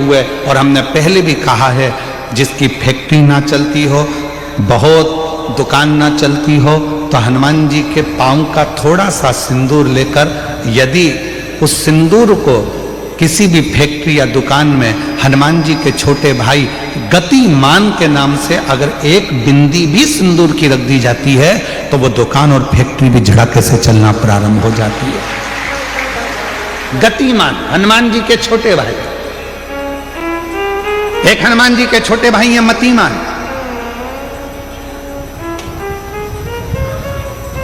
हुए। और हमने पहले भी कहा है, जिसकी फैक्ट्री ना चलती हो, बहुत दुकान ना चलती हो, तो हनुमान जी के पांव का थोड़ा सा सिंदूर लेकर, यदि उस सिंदूर को किसी भी फैक्ट्री या दुकान में हनुमान जी के छोटे भाई गतिमान के नाम से अगर एक बिंदी भी सिंदूर की रख दी जाती है, तो वो दुकान और फैक्ट्री भी झड़के से चलना प्रारंभ हो जाती है। गतिमान हनुमान जी के छोटे भाई, एक हनुमान जी के छोटे भाई हैं मतिमान।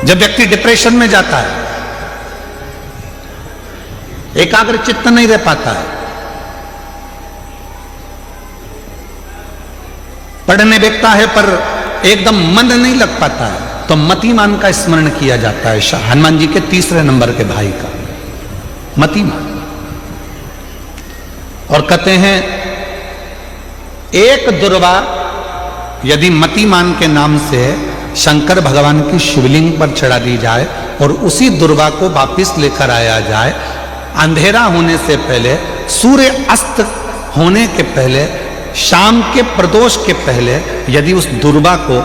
जब व्यक्ति डिप्रेशन में जाता है, एकाग्र चित्त नहीं रह पाता है, पढ़ने बैठता है पर एकदम मन नहीं लग पाता है, तो मतिमान का स्मरण किया जाता है। हनुमान जी के तीसरे नंबर के भाई का मतिमान। और कहते हैं एक दुर्वा यदि मतिमान के नाम से शंकर भगवान की शिवलिंग पर चढ़ा दी जाए और उसी दुर्वा को वापिस लेकर आया जाए, अंधेरा होने से पहले, सूर्य अस्त होने के पहले, शाम के प्रदोष के पहले यदि उस दुर्वा को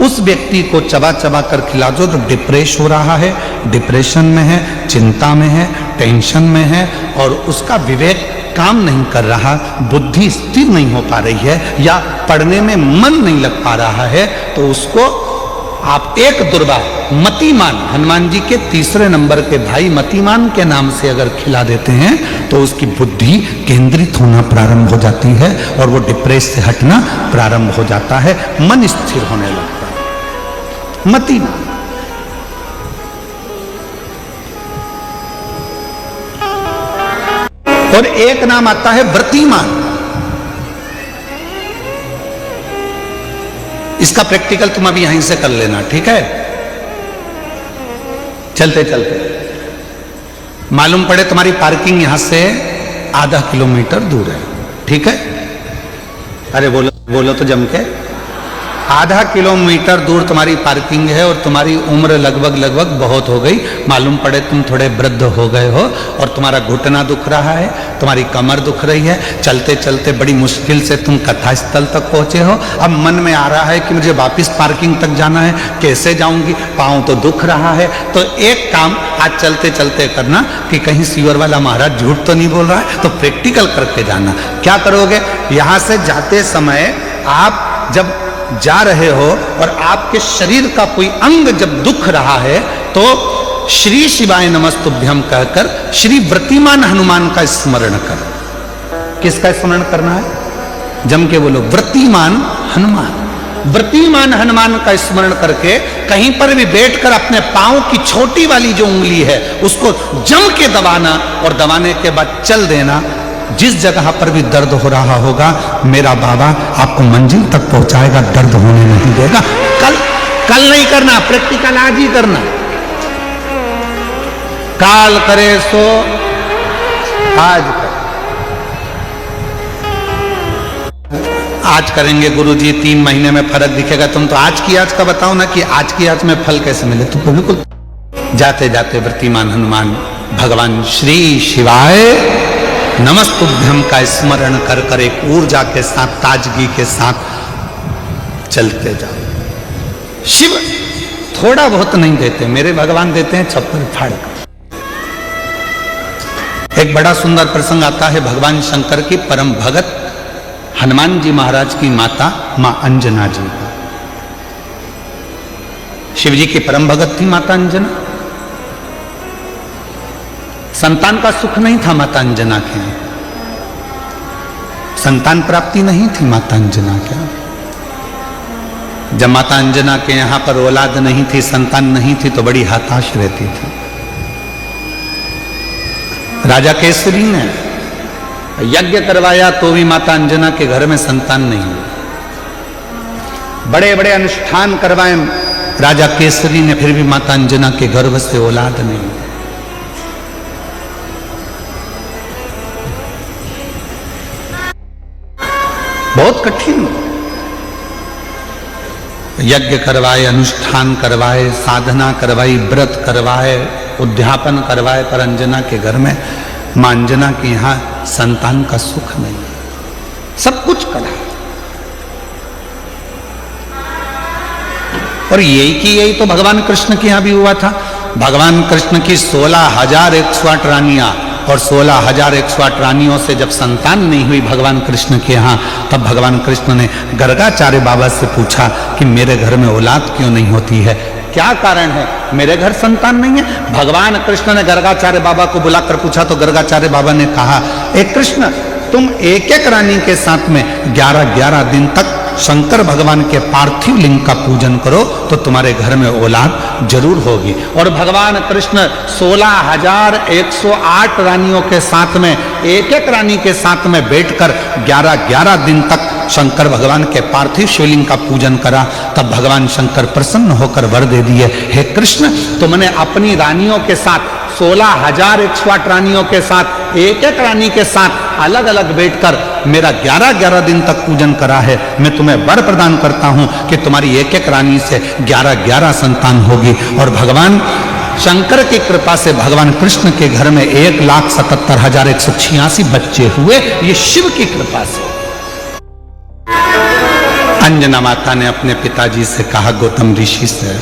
उस व्यक्ति को चबा चबा कर खिला दो, तो डिप्रेस हो रहा है, डिप्रेशन में है, चिंता में है, टेंशन में है और उसका विवेक काम नहीं कर रहा, बुद्धि स्थिर नहीं हो पा रही है या पढ़ने में मन नहीं लग पा रहा है, तो उसको आप एक दुर्वा मतिमान, हनुमान जी के तीसरे नंबर के भाई मतिमान के नाम से अगर खिला देते हैं, तो उसकी बुद्धि केंद्रित होना प्रारंभ हो जाती है और वो डिप्रेस से हटना प्रारंभ हो जाता है, मन स्थिर होने लगता है। मतिमान। और एक नाम आता है व्रतिमान। इसका प्रैक्टिकल तुम अभी यहीं से कर लेना, ठीक है? चलते चलते मालूम पड़े तुम्हारी पार्किंग यहां से आधा किलोमीटर दूर है, ठीक है? अरे बोलो बोलो तो जम के। आधा किलोमीटर दूर तुम्हारी पार्किंग है और तुम्हारी उम्र लगभग बहुत हो गई, मालूम पड़े तुम थोड़े वृद्ध हो गए हो और तुम्हारा घुटना दुख रहा है, तुम्हारी कमर दुख रही है, चलते चलते बड़ी मुश्किल से तुम कथा स्थल तक पहुंचे हो। अब मन में आ रहा है कि मुझे वापस पार्किंग तक जाना है, कैसे जाऊंगी, पाँव तो दुख रहा है। तो एक काम आज चलते चलते करना कि कहीं सीवर वाला महाराज झूठ तो नहीं बोल रहा है, तो प्रैक्टिकल करके जाना। क्या करोगे? यहां से जाते समय आप जब जा रहे हो और आपके शरीर का कोई अंग जब दुख रहा है, तो श्री शिवाय नमस्तुभ्यम कहकर श्री व्रतिमान हनुमान का स्मरण कर। किसका स्मरण करना है? जम के बोलो, व्रतिमान हनुमान। व्रतिमान हनुमान का स्मरण करके कहीं पर भी बैठकर अपने पांव की छोटी वाली जो उंगली है उसको जम के दबाना और दबाने के बाद चल देना। जिस जगह पर भी दर्द हो रहा होगा, मेरा बाबा आपको मंजिल तक पहुंचाएगा, दर्द होने नहीं देगा। कल नहीं करना, प्रैक्टिकल आज ही करना। काल करे सो आज कर। आज करेंगे गुरुजी, 3 महीने में फर्क दिखेगा। तुम तो आज की आज का बताओ ना कि आज की आज में फल कैसे मिले। तो बिल्कुल जाते जाते व्रतिमान हनुमान भगवान श्री शिवाय नमस्तुभ्यम का स्मरण कर कर एक ऊर्जा के साथ, ताजगी के साथ चलते जाओ। शिव थोड़ा बहुत नहीं देते, मेरे भगवान देते हैं छप्पर फाड़ कर। एक बड़ा सुंदर प्रसंग आता है भगवान शंकर की परम भगत हनुमान जी महाराज की माता मां अंजना जी। शिव जी की परम भगत थी माता अंजना। संतान का सुख नहीं था माता अंजना के, संतान प्राप्ति नहीं थी माता अंजना के। जब माता अंजना के यहां पर औलाद नहीं थी, संतान नहीं थी, तो बड़ी हताश रहती थी। राजा केसरी ने यज्ञ करवाया तो भी माता अंजना के घर में संतान नहीं हुई। बड़े बड़े अनुष्ठान करवाए राजा केसरी ने, फिर भी माता अंजना के गर्भ से औलाद नहीं हुई। बहुत कठिन। यज्ञ करवाए, अनुष्ठान करवाए, साधना करवाई, व्रत करवाए, उद्यापन करवाए, पर अंजना के घर में मां अंजना के यहां संतान का सुख नहीं। सब कुछ करा। और यही की यही तो भगवान कृष्ण के यहां भी हुआ था। भगवान कृष्ण की 16,108 रानियां, और 16,108 रानियों से जब संतान नहीं हुई भगवान कृष्ण के यहाँ, तब भगवान कृष्ण ने गर्गाचार्य बाबा से पूछा कि मेरे घर में औलाद क्यों नहीं होती है, क्या कारण है, मेरे घर संतान नहीं है। भगवान कृष्ण ने गर्गाचार्य बाबा को बुलाकर पूछा तो गर्गाचार्य बाबा ने कहा, ए कृष्ण, तुम एक एक रानी के साथ में 11-11 दिन तक शंकर भगवान के पार्थिव लिंग का पूजन करो तो तुम्हारे घर में औलाद जरूर होगी। और भगवान कृष्ण 16,108 रानियों के साथ में एक एक रानी के साथ में बैठकर 11-11 दिन तक शंकर भगवान के पार्थिव शिवलिंग का पूजन करा। तब भगवान शंकर प्रसन्न होकर वर दे दिए, हे कृष्ण, तुमने अपनी रानियों के साथ 16,108 रानियों के साथ एक एक रानी के साथ अलग अलग बैठकर मेरा 11-11 दिन तक पूजन करा है। मैं तुम्हें वर प्रदान करता हूं कि तुम्हारी एक एक रानी से 11-11 संतान होगी। और भगवान शंकर की कृपा से भगवान कृष्ण के घर में 1,77,186 बच्चे हुए, ये शिव की कृपा से। अंजना माता ने अपने पिताजी से कहा, गौतम ऋषि से,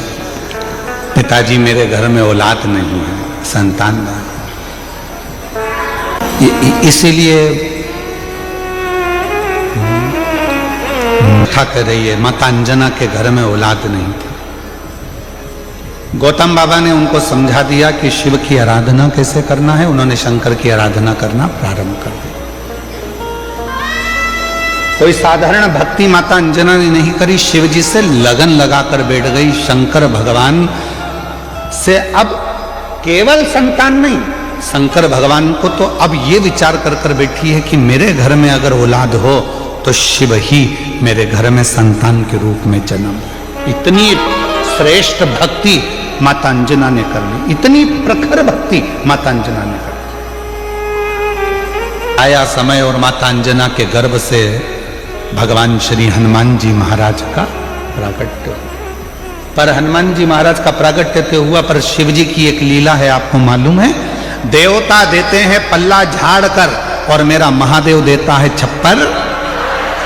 पिताजी मेरे घर में औलाद नहीं है, संतान नहीं, इसीलिए कथा कर रही है, माता अंजना के घर में औलाद नहीं थी। गौतम बाबा ने उनको समझा दिया कि शिव की आराधना कैसे करना है। उन्होंने शंकर की आराधना करना प्रारंभ कर दिया। कोई साधारण भक्ति माता अंजना ने नहीं करी, शिव जी से लगन लगाकर बैठ गई। शंकर भगवान से अब केवल संतान नहीं, शंकर भगवान को तो अब ये विचार कर कर बैठी है कि मेरे घर में अगर औलाद हो तो शिव ही मेरे घर में संतान के रूप में जन्म। इतनी श्रेष्ठ भक्ति माता अंजना ने कर ली, इतनी प्रखर भक्ति माता अंजना ने कर ली। आया समय और माता अंजना के गर्भ से भगवान श्री हनुमान जी महाराज का प्राकट्य। पर हनुमान जी महाराज का प्राकट्य तो हुआ, पर शिव जी की एक लीला है, आपको मालूम है। देवता देते हैं पल्ला झाड़ कर और मेरा महादेव देता है छप्पर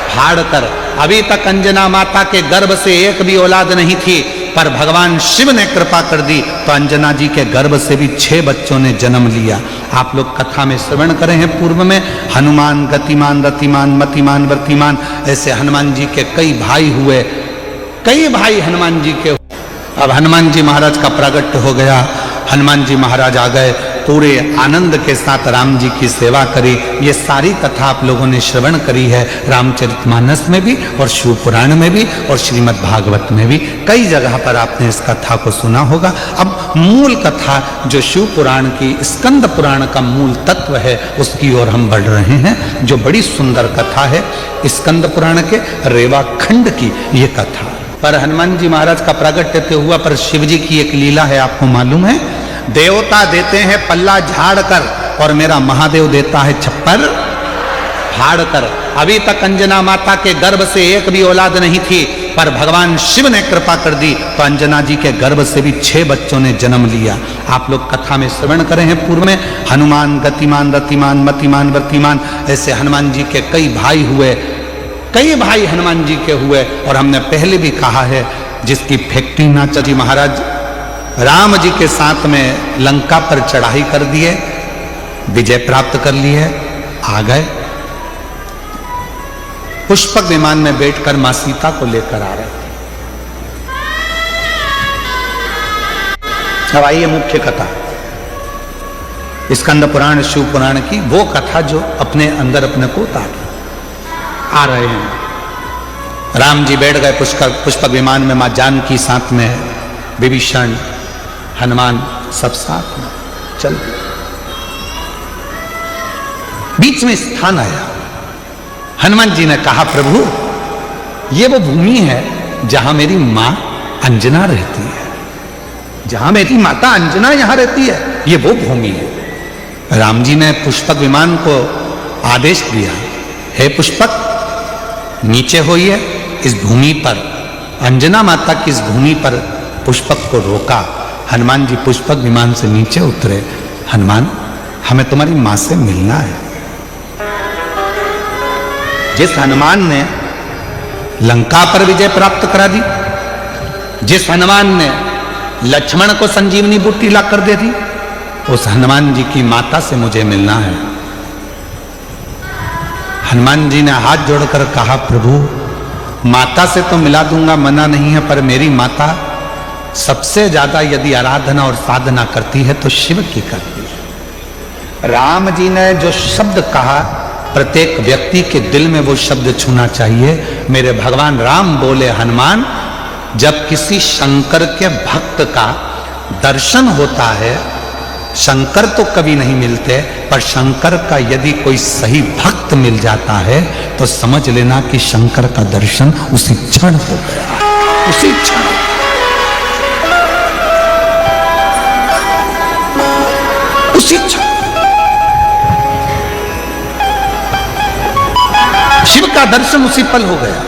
फाड़ कर। अभी तक अंजना माता के गर्भ से एक भी औलाद नहीं थी, पर भगवान शिव ने कृपा कर दी तो अंजना जी के गर्भ से भी 6 बच्चों ने जन्म लिया। आप लोग कथा में श्रवण करे हैं पूर्व में, हनुमान गतिमान रतिमान मतिमान वर्तिमान, ऐसे हनुमान जी के कई भाई हुए, कई भाई हनुमान जी के। अब हनुमान जी महाराज का प्रागट्य हो गया, हनुमान जी महाराज आ गए, पूरे आनंद के साथ राम जी की सेवा करी। ये सारी कथा आप लोगों ने श्रवण करी है, रामचरितमानस में भी और शिव पुराण में भी और श्रीमद् भागवत में भी, कई जगह पर आपने इस कथा को सुना होगा। अब मूल कथा जो शिव पुराण की, स्कंद पुराण का मूल तत्व है, उसकी ओर हम बढ़ रहे हैं, जो बड़ी सुंदर कथा है स्कंद पुराण के रेवा खंड की ये कथा। पर हनुमान जी महाराज का प्रागट्य तो हुआ, पर शिव जी की एक लीला है, आपको मालूम है। देवता देते हैं पल्ला झाड़ कर और मेरा महादेव देता है छप्पर फाड़ कर। अभी तक अंजना माता के गर्भ से एक भी औलाद नहीं थी, पर भगवान शिव ने कृपा कर दी तो अंजना जी के गर्भ से भी 6 बच्चों ने जन्म लिया। आप लोग कथा में श्रवण करे हैं पूर्व में, हनुमान गतिमान रतिमान मतिमान वर्तिमान, ऐसे हनुमान जी के कई भाई हुए, कई भाई हनुमान जी के हुए। और हमने पहले भी कहा है, जिसकी फैक्ट्री नाचा जी महाराज राम जी के साथ में लंका पर चढ़ाई कर दिए, विजय प्राप्त कर लिए, आ गए, पुष्पक विमान में बैठकर मां सीता को लेकर आ रहे थे। अब आइए मुख्य कथा, स्कंद पुराण शिव पुराण की वो कथा जो अपने अंदर अपने को उतार आ रहे हैं। राम जी बैठ गए पुष्पक विमान में, मां जानकी साथ में, विभीषण हनुमान सब साथ में चल दिए। बीच में स्थान आया, हनुमान जी ने कहा, प्रभु ये वो भूमि है जहां मेरी मां अंजना रहती है, जहां मेरी माता अंजना यहां रहती है, ये वो भूमि है। राम जी ने पुष्पक विमान को आदेश दिया, हे पुष्पक नीचे होइए, इस भूमि पर, अंजना माता की इस भूमि पर पुष्पक को रोका। हनुमान जी पुष्पक विमान से नीचे उतरे, हनुमान हमें तुम्हारी मां से मिलना है। जिस हनुमान ने लंका पर विजय प्राप्त करा दी, जिस हनुमान ने लक्ष्मण को संजीवनी बूटी ला कर दे दी, उस हनुमान जी की माता से मुझे मिलना है। हनुमान जी ने हाथ जोड़कर कहा, प्रभु माता से तो मिला दूंगा, मना नहीं है, पर मेरी माता सबसे ज्यादा यदि आराधना और साधना करती है तो शिव की करती है। राम जी ने जो शब्द कहा, प्रत्येक व्यक्ति के दिल में वो शब्द छूना चाहिए। मेरे भगवान राम बोले, हनुमान जब किसी शंकर के भक्त का दर्शन होता है, शंकर तो कभी नहीं मिलते, पर शंकर का यदि कोई सही भक्त मिल जाता है तो समझ लेना कि शंकर का दर्शन उसी क्षण हो गया, उसी क्षण। उसी क्षण शिव का दर्शन उसी पल हो गया,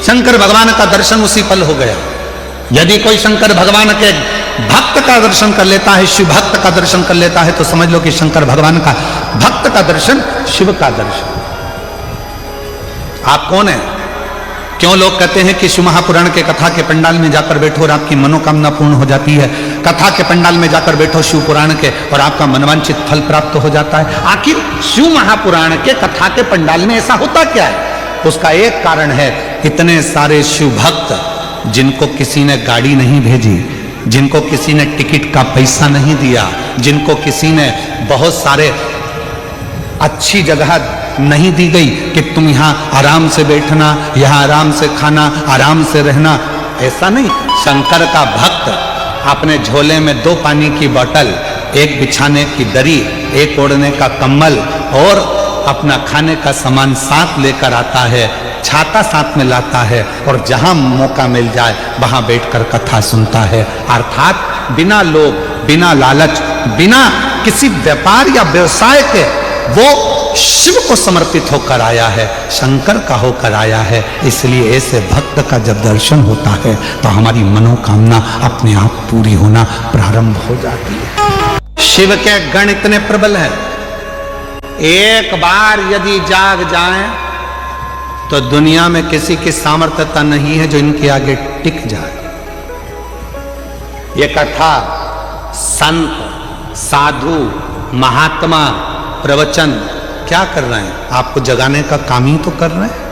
शंकर भगवान का दर्शन उसी पल हो गया। यदि कोई शंकर भगवान के भक्त का दर्शन कर लेता है, शिव भक्त का दर्शन कर लेता है, तो समझ लो कि शंकर भगवान का भक्त का दर्शन शिव का दर्शन। आप कौन है? क्यों लोग कहते हैं कि शिव महापुराण के कथा के पंडाल में जाकर बैठो और आपकी मनोकामना पूर्ण हो जाती है, कथा के पंडाल में जाकर बैठो शिव पुराण के और आपका मनवांछित फल प्राप्त हो जाता है? आखिर शिव महापुराण के कथा के पंडाल में ऐसा होता क्या है? उसका एक कारण है, इतने सारे शिव भक्त जिनको किसी ने गाड़ी नहीं भेजी, जिनको किसी ने टिकट का पैसा नहीं दिया, जिनको किसी ने बहुत सारे अच्छी जगह नहीं दी गई कि तुम यहाँ आराम से बैठना, यहाँ आराम से खाना, आराम से रहना, ऐसा नहीं। शंकर का भक्त अपने झोले में 2 पानी की बोतल, एक बिछाने की दरी, एक ओढ़ने का कंबल और अपना खाने का सामान साथ लेकर आता है, छाता साथ में लाता है और जहां मौका मिल जाए वहां बैठकर कथा सुनता है। अर्थात बिना लोभ, बिना लालच, बिना किसी व्यापार या व्यवसाय के वो शिव को समर्पित होकर आया है, शंकर का होकर आया है। इसलिए ऐसे भक्त का जब दर्शन होता है तो हमारी मनोकामना अपने आप पूरी होना प्रारंभ हो जाती है। शिव के गण इतने प्रबल हैं, एक बार यदि जाग जाएं तो दुनिया में किसी की सामर्थ्यता नहीं है जो इनके आगे टिक जाए। ये कथा संत, साधु, महात्मा, प्रवचन क्या कर रहे हैं? आपको जगाने का काम ही तो कर रहे हैं।